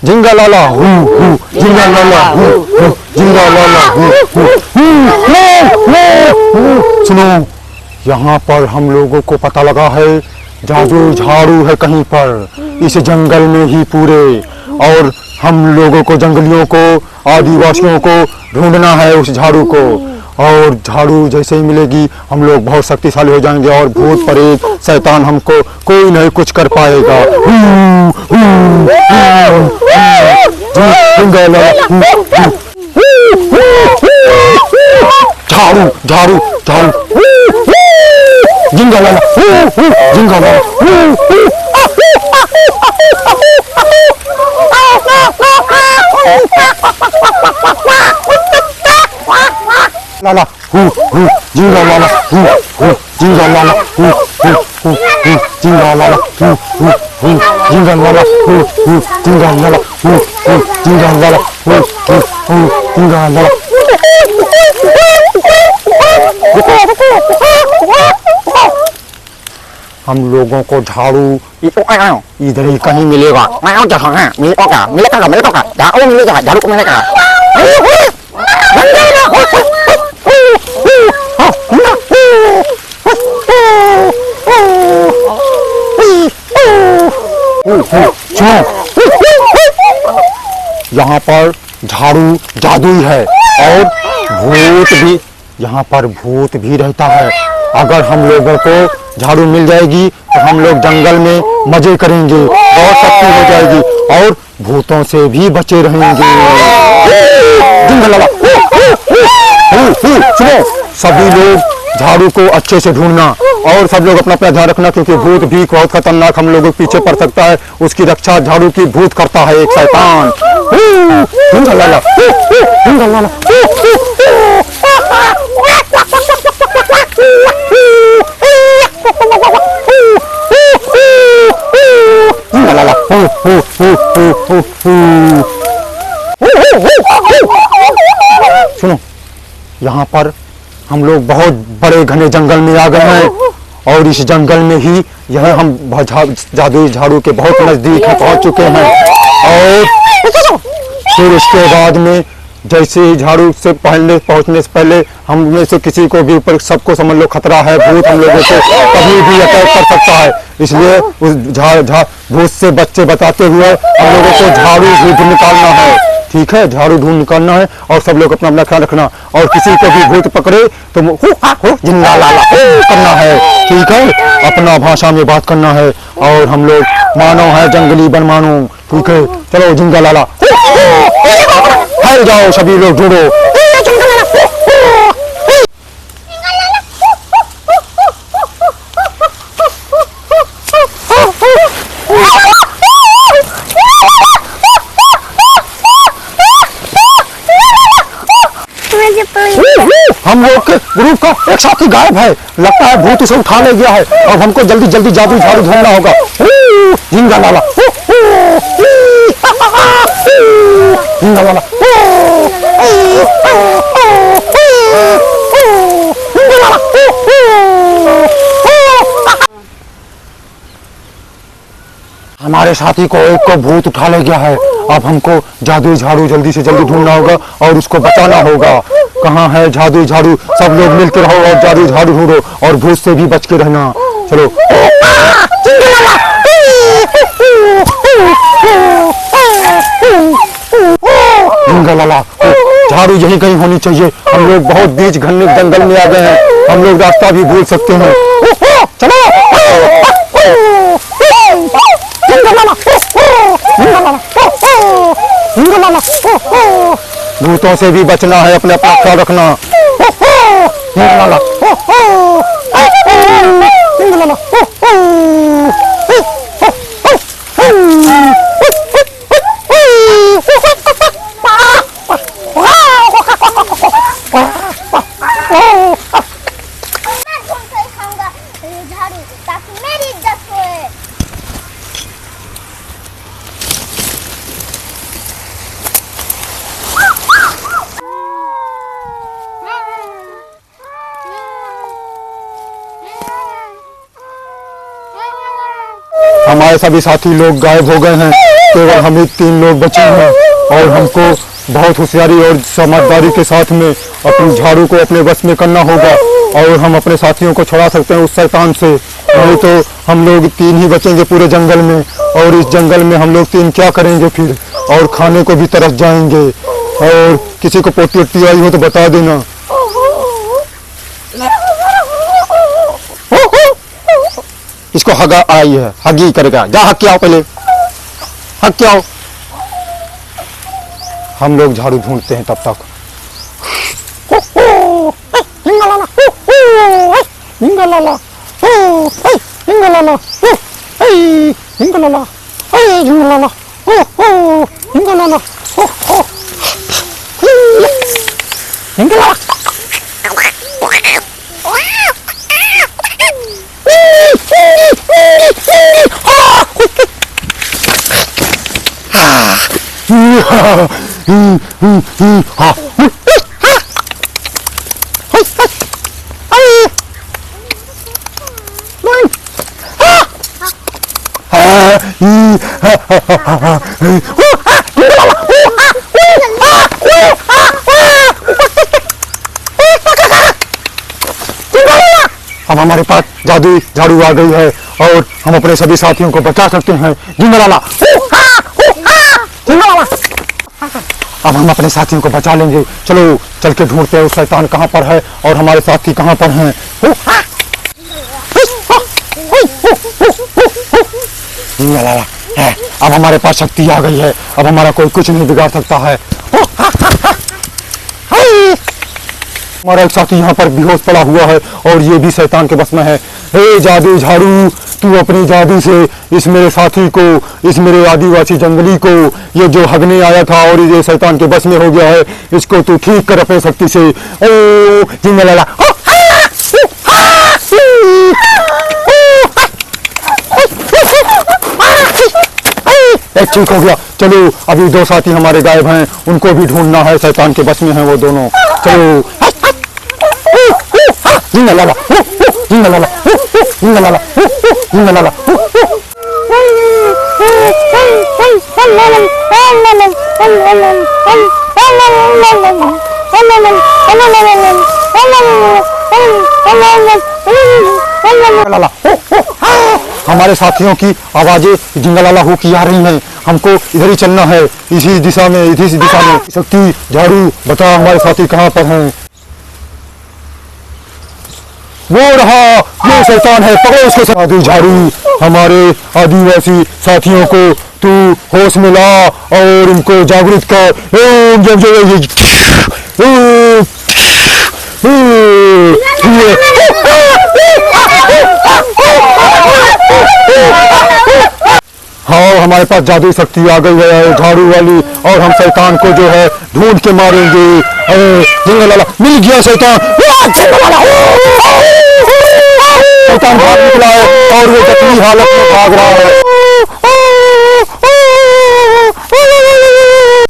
जिंगा लाला हू हू, जिंगा लाला हू हू, जिंगा लाला हू हू। सुनो, यहाँ पर हम लोगों को पता लगा है जादू झाड़ू है कहीं पर इस जंगल में ही पूरे, और हम लोगों को, जंगलियों को, आदिवासियों को ढूंढना है उस झाड़ू को। और झाड़ू जैसे ही मिलेगी हम लोग बहुत शक्तिशाली हो जाएंगे और भूत प्रेत शैतान हमको कोई नहीं कुछ कर पाएगा। झाड़ू झाड़ू झाड़ू, जिंगा लाला जिंगा लाला लाला हू हू, जिंगा लाला हू हू, जिंगा लाला हू हू हू, जिंगा लाला हू हू हू, जिंगा लाला हू हू, जिंगा लाला हू हू, जिंगा लाला हू हू हू, जिंगा लाला। हम लोगों को झाड़ू इधर ही कहीं मिलेगा। मिलेगा झाड़ू मिलेगा, झाड़ू को मिलेगा। यहाँ पर झाड़ू जादुई है और भूत भी, यहाँ पर भूत भी रहता है। अगर हम लोगों को झाड़ू मिल जाएगी तो हम लोग जंगल में मजे करेंगे, बहुत शक्ति हो जाएगी और भूतों से भी बचे रहेंगे। सुनो, सभी लोग झाड़ू को अच्छे से ढूंढना और सब लोग अपना ध्यान रखना, क्योंकि भूत भी बहुत खतरनाक हम लोगों के पीछे पड़ सकता है। उसकी रक्षा झाड़ू की भूत करता है, एक शैतान। सुनो, यहाँ पर हम लोग बहुत बड़े घने जंगल में आ गए हैं और इस जंगल में ही यह हम जादुई झाड़ू के बहुत नजदीक पहुंच चुके हैं। और फिर उसके बाद में जैसे ही झाड़ू से पहुंचने से पहले हम में से किसी को भी ऊपर, सबको समझ लो खतरा है, भूत हम लोगों को कभी भी अटैक कर सकता है। इसलिए उस भूत से बचाते हुए हम लोगों को झाड़ू ढूंढ निकालना है। ठीक है, झाड़ू ढूंढ निकालना है और सब लोग अपना अपना ख्याल रखना, और किसी को भी भूत पकड़े तो जिंगा लाला करना है। ठीक है, अपना भाषा में बात करना है और हम लोग मानव है, जंगली बन मानो। ठीक है, चलो जिंगा लाला जाओ, सभी लोग ढूंढो। हम लोग के ग्रुप का एक साथी गायब है, लगता है भूत उसे उठा ले गया है। अब हमको जल्दी जल्दी जादू झाड़ू ढूंढना होगा। जिंगा लाला जिंगा लाला हमारे साथी को एक को भूत उठा ले गया है। अब हमको जादुई झाड़ू जल्दी से जल्दी ढूंढना होगा और उसको बचाना होगा। कहाँ है जादुई झाड़ू? सब लोग मिलकर रहो और जादुई झाड़ू ढूंढो और भूत से भी बच के रहना। चलो जिंगा लाला, झाड़ू यहीं कहीं होनी चाहिए। हम लोग बहुत बीच घने जंगल में आ गए हैं, हम लोग रास्ता भी भूल सकते हैं। चलो भूतों से भी बचना है, अपने अपना ख्याल रखना। हमारे सभी साथी लोग गायब हो गए हैं। केवल हम 3 लोग बचे हैं और हमको बहुत होशियारी और समझदारी के साथ में अपनी झाड़ू को अपने बस में करना होगा और हम अपने साथियों को छुड़ा सकते हैं उस शैतान से। नहीं तो हम लोग 3 ही बचेंगे पूरे जंगल में और इस जंगल में हम लोग 3 क्या करेंगे फिर, और खाने को भी तरस जाएंगे। और किसी को पोटी वोटी आई हो तो बता देना। इसको हगा आई है, हगी करेगा। जा हक के आओ, पहले हक के आओ। हम लोग झाड़ू ढूंढते हैं तब तक। अब हमारे पास जादुई झाड़ू आ गई है और हम अपने सभी साथियों को बचा सकते हैं। जिंगलाला, अब हम अपने साथियों को बचा लेंगे। चलो चल के ढूंढते हैं उस शैतान कहाँ पर है और हमारे साथी कहाँ पर हैं। जिंगलाला है, अब हमारे पास शक्ति आ गई है। अब हमारा कोई कुछ नहीं बिगाड़ सकता है। हमारा एक साथी यहाँ पर बेहोश पड़ा हुआ है और ये भी शैतान के बस में है। हे जादू झाड़ू, तू अपनी जादू से इस मेरे साथी को, इस मेरे आदिवासी जंगली को, ये जो हगने आया था और ये शैतान के बस में हो गया है, इसको तू ठीक कर अपने शक्ति से। ओ जिंगलाला, एक ठीक हो गया। चलो अभी 2 साथी हमारे गायब हैं, उनको भी ढूंढना है। शैतान के बस में हैं वो दोनों। चलो जिंगलाला, जिंगलाला, जिंगलाला, जिंगलाला। हमारे साथियों की आवाजें जिंगलाला हो की आ रही हैं। हमको इधर ही चलना है, इसी दिशा में, इसी दिशा में। शक्ति झाड़ू बता हमारे साथी कहाँ पर हैं। वो रहा, ये शैतान है, पकड़ो उसको। जादू झाड़ू हमारे आदिवासी साथियों को तू होश में ला और इनको जागृत कर। हाँ, हमारे पास जादुई शक्ति आ गई है झाड़ू वाली और हम शैतान को जो है ढूंढ के मारेंगे। जिंगलाला, मिल गया शैतान। शैतान भाग निकला है और वो जख्मी हालत में भाग रहा है।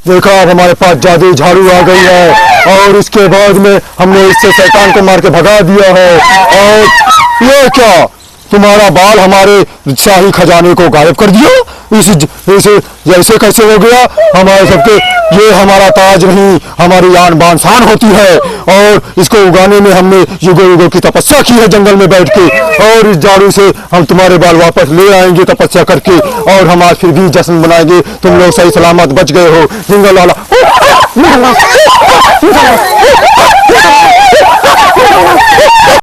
देखा, अब हमारे पास जादुई झाड़ू आ गई है और इसके बाद में हमने इससे शैतान को मार के भगा दिया है। और ये क्या, तुम्हारा बाल हमारे शाही खजाने को गायब कर दिया? ऐसे कैसे हो गया? हमारे सबके, ये हमारा ताज नहीं, हमारी आन बान शान होती है और इसको उगाने में हमने युगों युगों की तपस्या की है जंगल में बैठ के। और इस झाड़ू से हम तुम्हारे बाल वापस ले आएंगे तपस्या करके और हम आज फिर भी जश्न मनाएंगे। तुम लोग सही सलामत बच गए हो। जिंगलाला।